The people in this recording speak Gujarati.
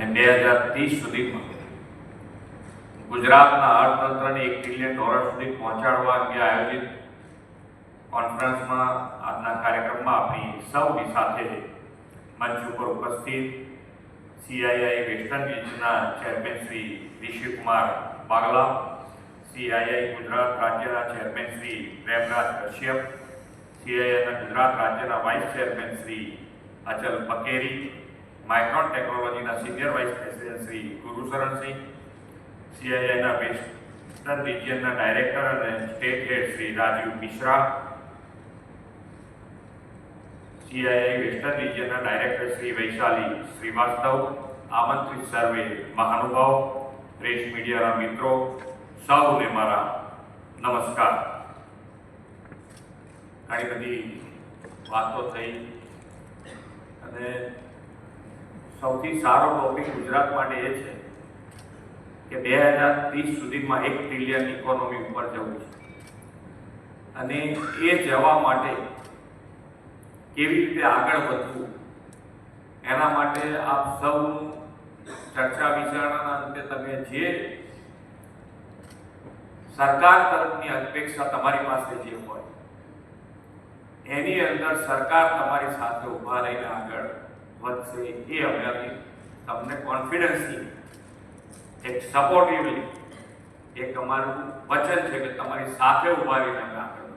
અને 2030 સુધીમાં ગુજરાતના અર્થતંત્રને $1 ટ્રિલિયન સુધી પહોંચાડવા અંગે આયોજિત કોન્ફરન્સમાં આજના કાર્યક્રમમાં આપણી સૌની સાથે મંચ ઉપર ઉપસ્થિત CII વેસ્ટર્ન રિજનના ચેરમેન શ્રી ઋષિકુમાર બાગલા, CII ગુજરાત રાજ્યના ચેરમેન શ્રી પ્રેમરાજ કશ્યપ, CIIના ગુજરાત રાજ્યના vice chairman Shri Achal Pakeri, Micron ટેકનોલોજીના senior vice president Shri Gurusharansingh, CIIના વેસ્ટર્ન રિજિયનના ડાયરેક્ટર અને state head Shri Rajiv Mishra, CII western રિજિયનના ડાયરેક્ટર શ્રી વૈશાલી શ્રીવાસ્તવ, આમંત્રિત સર્વે મહાનુભાવ, પ્રેસ મીડિયાના મિત્રો, સૌને મારા નમસ્કાર. ઘણી બધી વાતો થઈ અને સૌથી સારો ટોપિક ગુજરાત માટે એ છે કે 2030 સુધીમાં 1 ટ્રિલિયન ઇકોનોમી ઉપર જવું છે અને એ જવા માટે કેવી રીતે આગળ વધવું એના માટે આપ સૌનું ચર્ચા વિચારણાના અંતે તમે જે સરકાર તરફની અપેક્ષા તમારી પાસે જે હોય એની અંદર સરકાર તમારી સાથે ઊભા રહીને આગળ વધશે એ અમે તમને કોન્ફિડન્સથી એક સપોર્ટિવલી એક અમારું વચન છે કે તમારી સાથે ઊભા રહીને અમે આગળ